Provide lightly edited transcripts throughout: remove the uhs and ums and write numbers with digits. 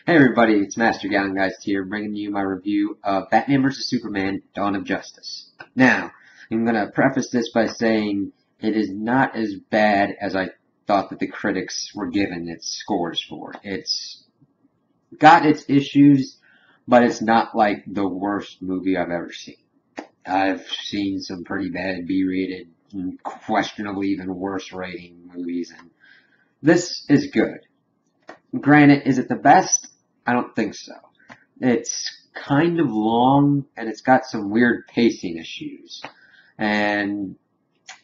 Hey everybody, it's Master Geist here, bringing you my review of Batman vs. Superman: Dawn of Justice. Now, I'm gonna preface this by saying it is not as bad as I thought that the critics were giving its scores for. It's got its issues, but it's not like the worst movie I've ever seen. I've seen some pretty bad B-rated, and questionably even worse rating movies, and this is good. Granted, is it the best? I don't think so. It's kind of long and it's got some weird pacing issues. And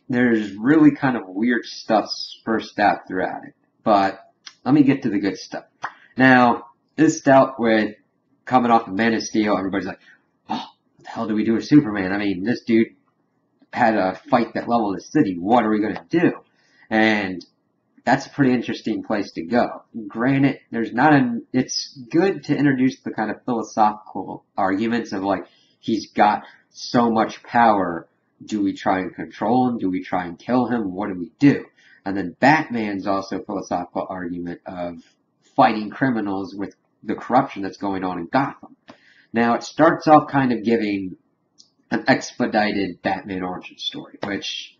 there's really kind of weird stuff spaced out throughout it. But let me get to the good stuff. Now, this dealt with coming off of Man of Steel. Everybody's like, oh, what the hell do we do with Superman? I mean, this dude had a fight that leveled the city. What are we going to do? And that's a pretty interesting place to go. Granted, it's good to introduce the kind of philosophical arguments of like, he's got so much power. Do we try and control him? Do we try and kill him? What do we do? And then Batman's also a philosophical argument of fighting criminals with the corruption that's going on in Gotham. Now, it starts off kind of giving an expedited Batman origin story, which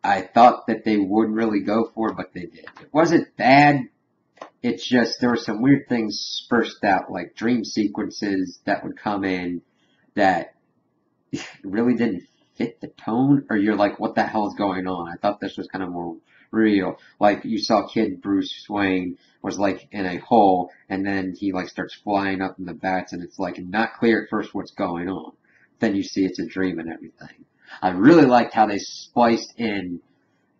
I thought that they would really go for, but they did. It wasn't bad. It's just there were some weird things spaced out, like dream sequences that would come in that really didn't fit the tone, or you're like, what the hell is going on? I thought this was kind of more real. Like you saw Kid Bruce Wayne was like in a hole, and then he like starts flying up in the bats, and it's like not clear at first what's going on. Then you see it's a dream and everything. I really liked how they spliced in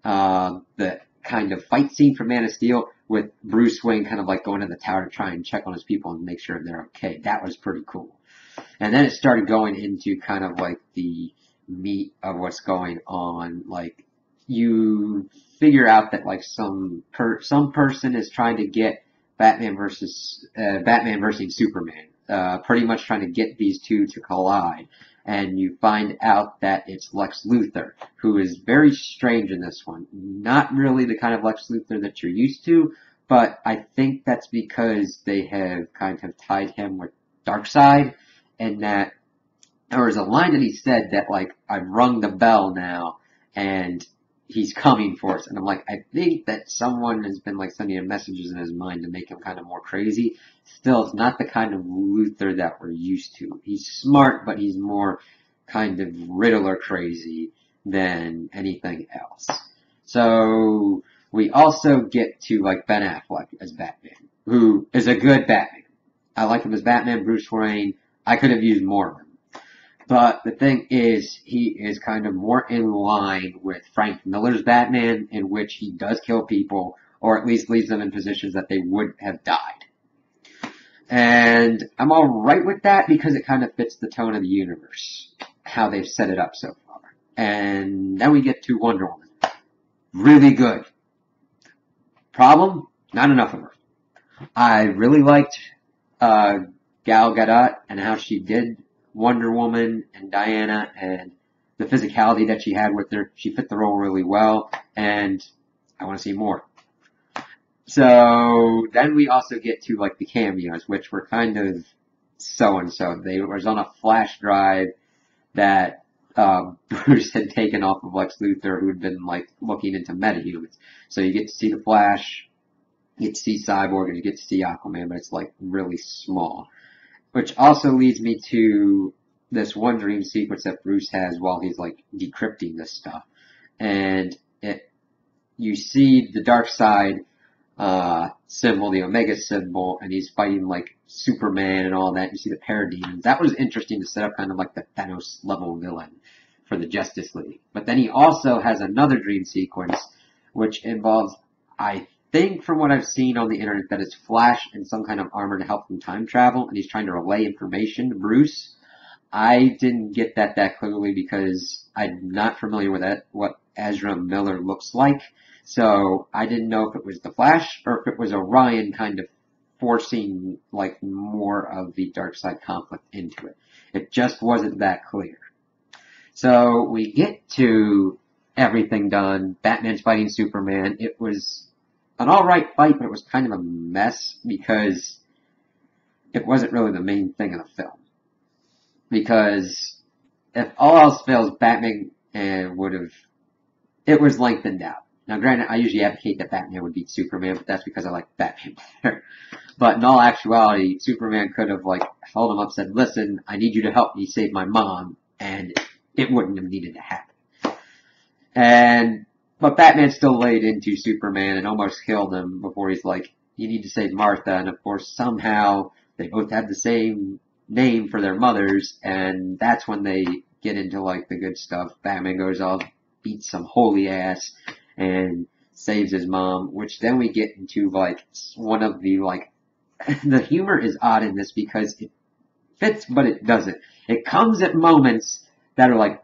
the kind of fight scene from Man of Steel with Bruce Wayne kind of like going to the tower to try and check on his people and make sure they're okay. That was pretty cool. And then it started going into kind of like the meat of what's going on. Like you figure out that like some person is trying to get Batman versus Superman. Pretty much trying to get these two to collide. And you find out that it's Lex Luthor, who is very strange in this one. Not really the kind of Lex Luthor that you're used to, but I think that's because they have kind of tied him with Darkseid, and that there was a line that he said that like, I've rung the bell now, and he's coming for us. And I'm like, I think that someone has been like sending him messages in his mind to make him kind of more crazy. Still, it's not the kind of Luthor that we're used to. He's smart, but he's more kind of Riddler crazy than anything else. So we also get to like Ben Affleck as Batman, who is a good Batman. I like him as Batman, Bruce Wayne. I could have used more of him. But the thing is, he is kind of more in line with Frank Miller's Batman, in which he does kill people, or at least leaves them in positions that they would have died. And I'm alright with that because it kind of fits the tone of the universe, how they've set it up so far. And then we get to Wonder Woman. Really good. Problem? Not enough of her. I really liked Gal Gadot and how she did Wonder Woman and Diana and the physicality that she had with her. She fit the role really well, and I want to see more. So then we also get to like the cameos, which were kind of so-and-so. They was on a flash drive that Bruce had taken off of Lex Luthor, who had been like looking into metahumans. So you get to see the Flash, you get to see Cyborg, and you get to see Aquaman, but it's like really small. Which also leads me to this one dream sequence that Bruce has while he's like decrypting this stuff. And you see the Darkseid symbol, the Omega symbol, and he's fighting like Superman and all that. You see the Parademons. That was interesting to set up kind of like the Thanos level villain for the Justice League. But then he also has another dream sequence which involves, I think from what I've seen on the internet, that it's Flash in some kind of armor to help him time travel, and he's trying to relay information to Bruce. I didn't get that clearly because I'm not familiar with what Ezra Miller looks like. So I didn't know if it was the Flash or if it was Orion kind of forcing like more of the Darkseid conflict into it. It just wasn't that clear. So we get to everything done. Batman's fighting Superman. It was an alright fight, but it was kind of a mess because it wasn't really the main thing of the film. Because if all else fails, Batman it was lengthened out. Now granted, I usually advocate that Batman would beat Superman, but that's because I like Batman better. But in all actuality, Superman could have held him up, said, "Listen, I need you to help me save my mom," and it wouldn't have needed to happen. But Batman still laid into Superman and almost killed him before he's like, "You need to save Martha," and of course somehow they both have the same name for their mothers, and that's when they get into the good stuff. Batman goes off, beats some holy ass, and saves his mom, which then we get into one of the the humor is odd in this because it fits but it doesn't. It comes at moments that are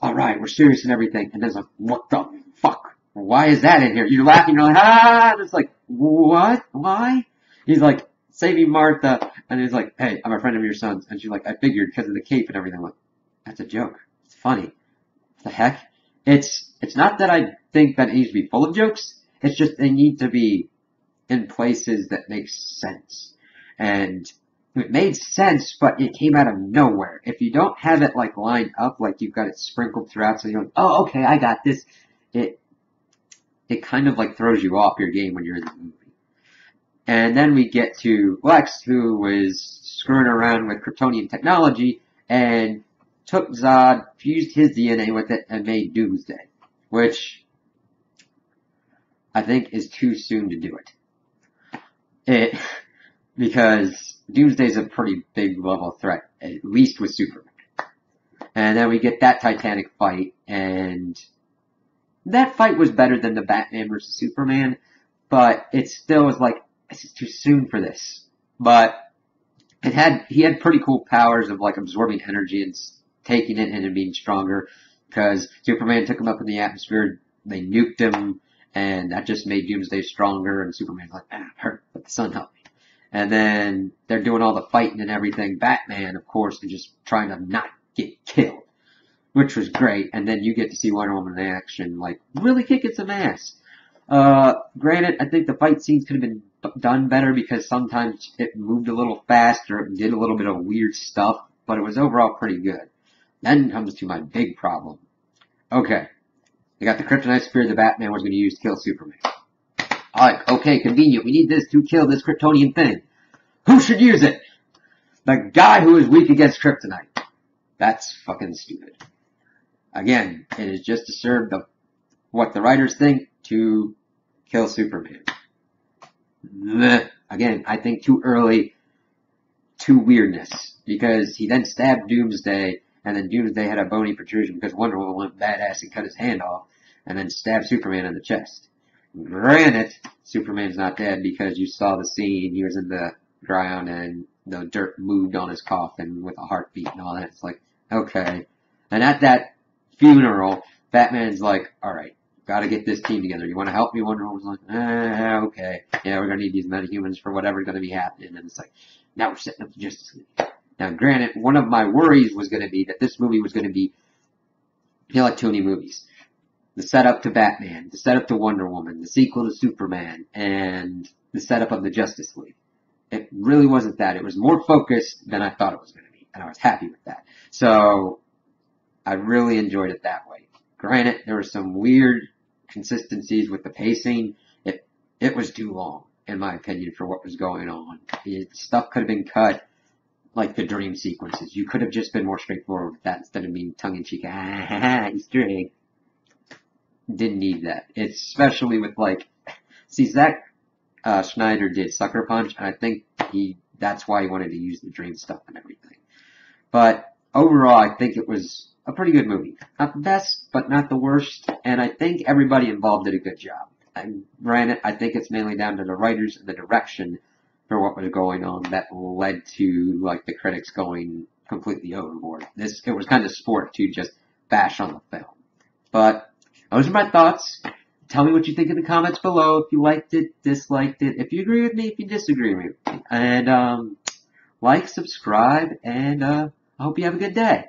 alright, we're serious and everything, and then it's what the fuck? Why is that in here? You're laughing, you're and it's what? Why? He's saving Martha, and he's hey, I'm a friend of your son's, and she's I figured because of the cape and everything. I'm that's a joke. It's funny. What the heck? It's not that I think that it needs to be full of jokes, it's just they need to be in places that make sense. And it made sense, but it came out of nowhere. If you don't have it lined up, you've got it sprinkled throughout, so you're oh, okay, I got this, it kind of throws you off your game when you're in the movie. And then we get to Lex, who was screwing around with Kryptonian technology, and took Zod, fused his DNA with it, and made Doomsday. Which I think is too soon to do it. Because Doomsday's a pretty big level threat, at least with Superman. And then we get that Titanic fight, and that fight was better than the Batman vs. Superman, but it still was this is too soon for this. But he had pretty cool powers of absorbing energy and taking it in and being stronger, because Superman took him up in the atmosphere, they nuked him, and that just made Doomsday stronger, and Superman's I'm hurt, but the sun helped me. And then they're doing all the fighting and everything. Batman, of course, is just trying to not get killed, which was great. And then you get to see Wonder Woman in action, really kicking some ass. Granted, I think the fight scenes could have been done better because sometimes it moved a little faster, it did a little bit of weird stuff, but it was overall pretty good. Then comes to my big problem. Okay, they got the kryptonite spear the Batman was going to use to kill Superman. Okay, convenient, we need this to kill this Kryptonian thing. Who should use it? The guy who is weak against kryptonite. That's fucking stupid. Again, it is just to serve what the writers think to kill Superman. Blech. Again, I think too early, too weirdness. Because he then stabbed Doomsday, and then Doomsday had a bony protrusion because Wonder Woman went badass and cut his hand off, and then stabbed Superman in the chest. Granted, Superman's not dead because you saw the scene, he was in the ground and the dirt moved on his coffin with a heartbeat and all that. It's okay. And at that funeral, Batman's alright, gotta get this team together. You wanna help me? Wonder Woman's okay. Yeah, we're gonna need these metahumans for whatever's gonna be happening. And it's now we're setting up the Justice League. Now granted, one of my worries was gonna be that this movie was gonna be, like Tony movies. The setup to Batman, the setup to Wonder Woman, the sequel to Superman, and the setup of the Justice League. It really wasn't that. It was more focused than I thought it was going to be, and I was happy with that. So, I really enjoyed it that way. Granted, there were some weird consistencies with the pacing. It was too long, in my opinion, for what was going on. Stuff could have been cut, like the dream sequences. You could have just been more straightforward with that instead of being tongue-in-cheek, Easter egg. Didn't need that. Especially with see, Zack Snyder did Sucker Punch, and I think that's why he wanted to use the dream stuff and everything. But overall, I think it was a pretty good movie. Not the best, but not the worst, and I think everybody involved did a good job. And granted, I think it's mainly down to the writers and the direction for what was going on that led to the critics going completely overboard. It was kind of sport to just bash on the film. But those are my thoughts. Tell me what you think in the comments below. If you liked it, disliked it. If you agree with me, if you disagree with me. And, subscribe, and, I hope you have a good day.